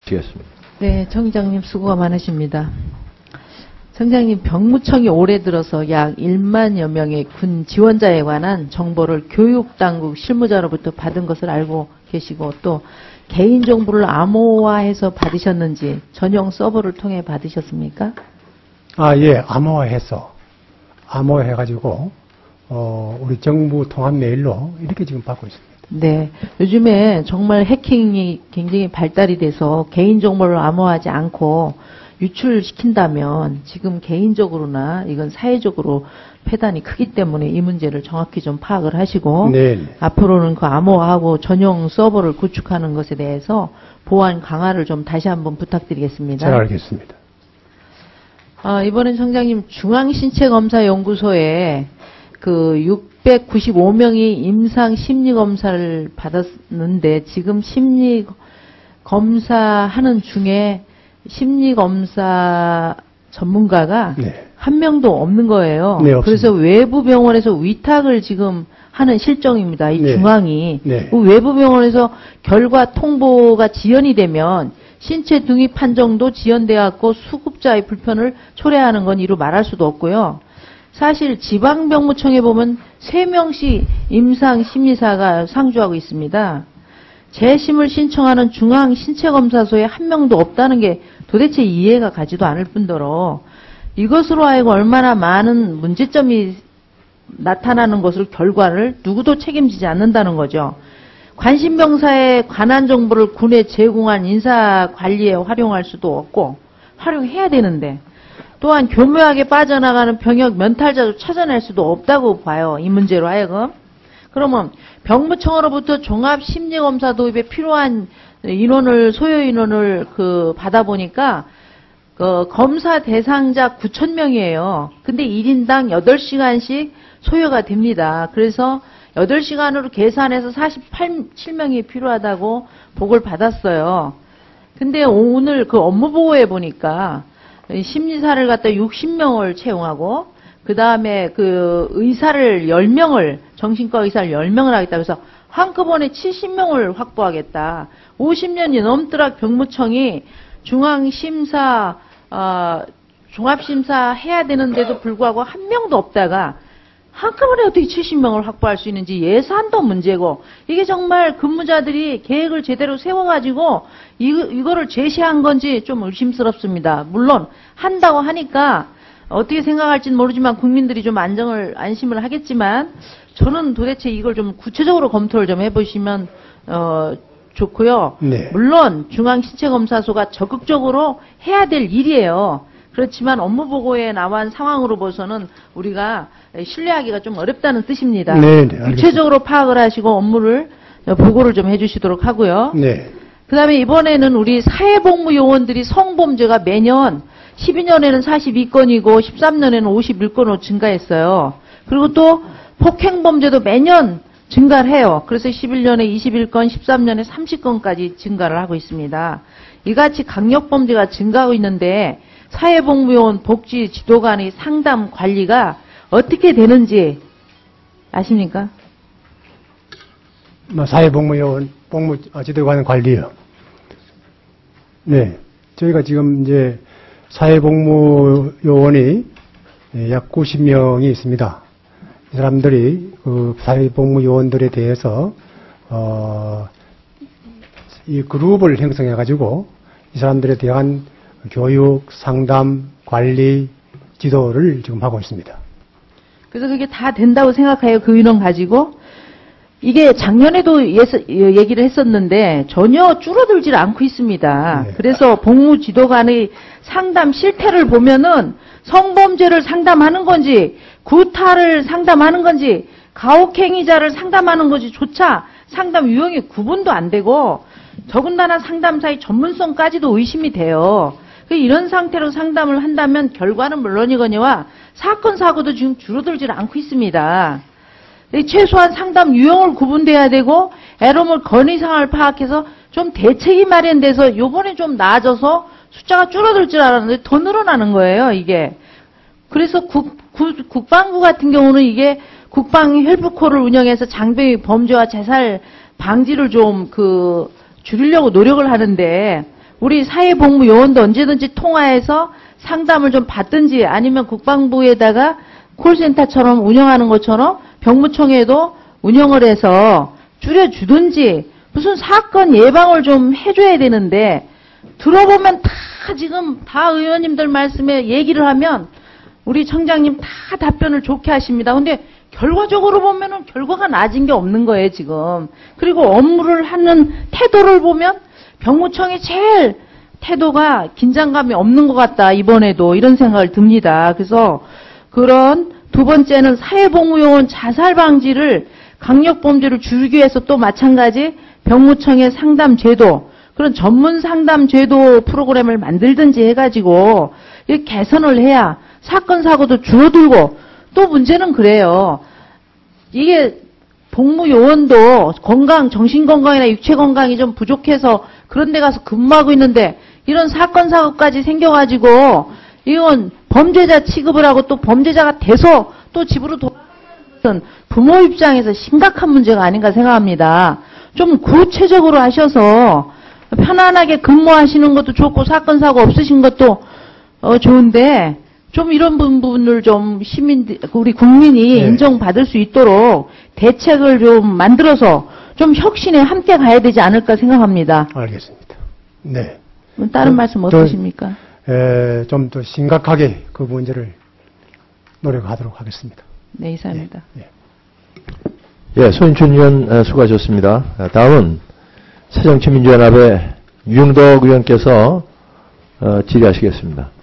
시겠습니다. 네, 청장님 수고가 많으십니다. 청장님, 병무청이 올해 들어서 약 1만여 명의 군 지원자에 관한 정보를 교육당국 실무자로부터 받은 것을 알고 계시고, 또 개인정보를 암호화해서 받으셨는지 전용 서버를 통해 받으셨습니까? 예, 암호화해가지고 우리 정부 통합 메일로 이렇게 지금 받고 있습니다. 네, 요즘에 정말 해킹이 굉장히 발달이 돼서 개인정보를 암호화하지 않고 유출시킨다면 지금 개인적으로나 이건 사회적으로 폐단이 크기 때문에 이 문제를 정확히 좀 파악을 하시고, 네. 앞으로는 그 암호화하고 전용 서버를 구축하는 것에 대해서 보안 강화를 좀 다시 한번 부탁드리겠습니다. 잘 알겠습니다. 이번엔 청장님, 중앙신체검사연구소에 그 695명이 임상 심리검사를 받았는데, 지금 심리검사하는 중에 심리검사 전문가가 네. 한 명도 없는 거예요. 네, 그래서 외부 병원에서 위탁을 지금 하는 실정입니다. 이 네. 중앙이. 네. 그 외부 병원에서 결과 통보가 지연이 되면 신체 등위 판정도 지연되었고 수급자의 불편을 초래하는 건 이루 말할 수도 없고요. 사실 지방병무청에 보면 3명씩 임상심리사가 상주하고 있습니다. 재심을 신청하는 중앙신체검사소에 한 명도 없다는 게 도대체 이해가 가지도 않을 뿐더러 이것으로 하여금 얼마나 많은 문제점이 나타나는 것을 결과를 누구도 책임지지 않는다는 거죠. 관심병사에 관한 정보를 군에 제공한 인사관리에 활용할 수도 없고 활용해야 되는데, 또한 교묘하게 빠져나가는 병역 면탈자도 찾아낼 수도 없다고 봐요. 이 문제로 하여금. 그러면 병무청으로부터 종합심리검사 도입에 필요한 인원을, 소요 인원을 받아보니까 검사 대상자 9,000명이에요. 근데 1인당 8시간씩 소요가 됩니다. 그래서 8시간으로 계산해서 47명이 필요하다고 보고를 받았어요. 근데 오늘 그 업무보고에 보니까 심리사를 갖다 60명을 채용하고, 그 다음에 그 의사를 10명을, 정신과 의사를 10명을 하겠다. 그래서 한꺼번에 70명을 확보하겠다. 50년이 넘도록 병무청이 중앙심사, 종합심사 해야 되는데도 불구하고 한 명도 없다가 한꺼번에 어떻게 70명을 확보할 수 있는지 예산도 문제고, 이게 정말 근무자들이 계획을 제대로 세워가지고 이거를 제시한 건지 좀 의심스럽습니다. 물론 한다고 하니까 어떻게 생각할지는 모르지만 국민들이 좀 안심을 하겠지만, 저는 도대체 이걸 좀 구체적으로 검토를 좀 해보시면 좋고요. 네. 물론 중앙신체검사소가 적극적으로 해야 될 일이에요. 그렇지만 업무보고에 나온 상황으로 봐서는 우리가 신뢰하기가 좀 어렵다는 뜻입니다. 네, 네, 구체적으로 파악을 하시고 업무를 보고를 좀 해주시도록 하고요. 네. 그 다음에 이번에는 우리 사회복무요원들이 성범죄가 매년 12년에는 42건이고 13년에는 51건으로 증가했어요. 그리고 또 폭행범죄도 매년 증가를 해요. 그래서 11년에 21건, 13년에 30건까지 증가를 하고 있습니다. 이같이 강력범죄가 증가하고 있는데 사회복무요원 복지 지도관의 상담 관리가 어떻게 되는지 아십니까? 사회복무요원 복무 지도관 관리요. 네, 저희가 지금 이제 사회복무요원이 약 90명이 있습니다. 이 사람들이 그 사회복무요원들에 대해서 이 그룹을 형성해가지고 이 사람들에 대한 교육, 상담, 관리, 지도를 지금 하고 있습니다. 그래서 그게 다 된다고 생각해요. 그 인원 가지고. 이게 작년에도 얘기를 했었는데 전혀 줄어들질 않고 있습니다. 네. 그래서 복무지도관의 상담 실태를 보면은 성범죄를 상담하는 건지, 구타를 상담하는 건지, 가혹행위자를 상담하는 건지조차 상담 유형이 구분도 안 되고, 더군다나 상담사의 전문성까지도 의심이 돼요. 이런 상태로 상담을 한다면 결과는 물론이거니와 사건, 사고도 지금 줄어들질 않고 있습니다. 최소한 상담 유형을 구분돼야 되고, 애로물 건의 상황을 파악해서 좀 대책이 마련돼서 요번에 좀 나아져서 숫자가 줄어들 줄 알았는데 더 늘어나는 거예요, 이게. 그래서 국방부 같은 경우는 이게 국방 헬프콜을 운영해서 장병의 범죄와 자살 방지를 좀 줄이려고 노력을 하는데, 우리 사회복무요원도 언제든지 통화해서 상담을 좀 받든지 아니면 국방부에다가 콜센터처럼 운영하는 것처럼 병무청에도 운영을 해서 줄여주든지 무슨 사건 예방을 좀 해줘야 되는데 들어보면 다 지금 다 의원님들 말씀에 얘기를 하면 우리 청장님 다 답변을 좋게 하십니다. 근데 결과적으로 보면은 결과가 낮은 게 없는 거예요, 지금. 그리고 업무를 하는 태도를 보면 병무청이 제일 태도가 긴장감이 없는 것 같다, 이번에도. 이런 생각을 듭니다. 그래서 그런 두 번째는 사회복무요원 자살 방지를 강력범죄를 줄이기 위해서 또 마찬가지 병무청의 상담제도, 그런 전문 상담제도 프로그램을 만들든지 해가지고 이렇게 개선을 해야 사건, 사고도 줄어들고 또 문제는 그래요. 이게 복무요원도 정신건강이나 육체건강이 좀 부족해서 그런 데 가서 근무하고 있는데 이런 사건, 사고까지 생겨가지고 이건 범죄자 취급을 하고 또 범죄자가 돼서 또 집으로 돌아가는 것은 부모 입장에서 심각한 문제가 아닌가 생각합니다. 좀 구체적으로 하셔서 편안하게 근무하시는 것도 좋고 사건, 사고 없으신 것도 좋은데 좀 이런 부분을 좀 우리 국민이 네. 인정받을 수 있도록 대책을 좀 만들어서 좀 혁신에 함께 가야 되지 않을까 생각합니다. 알겠습니다. 네. 다른 말씀 어떠십니까? 좀 더 심각하게 그 문제를 노력하도록 하겠습니다. 네, 이상입니다. 예, 손인춘 의원 수고하셨습니다. 다음은 새정치민주연합의 유영덕 의원께서 질의하시겠습니다.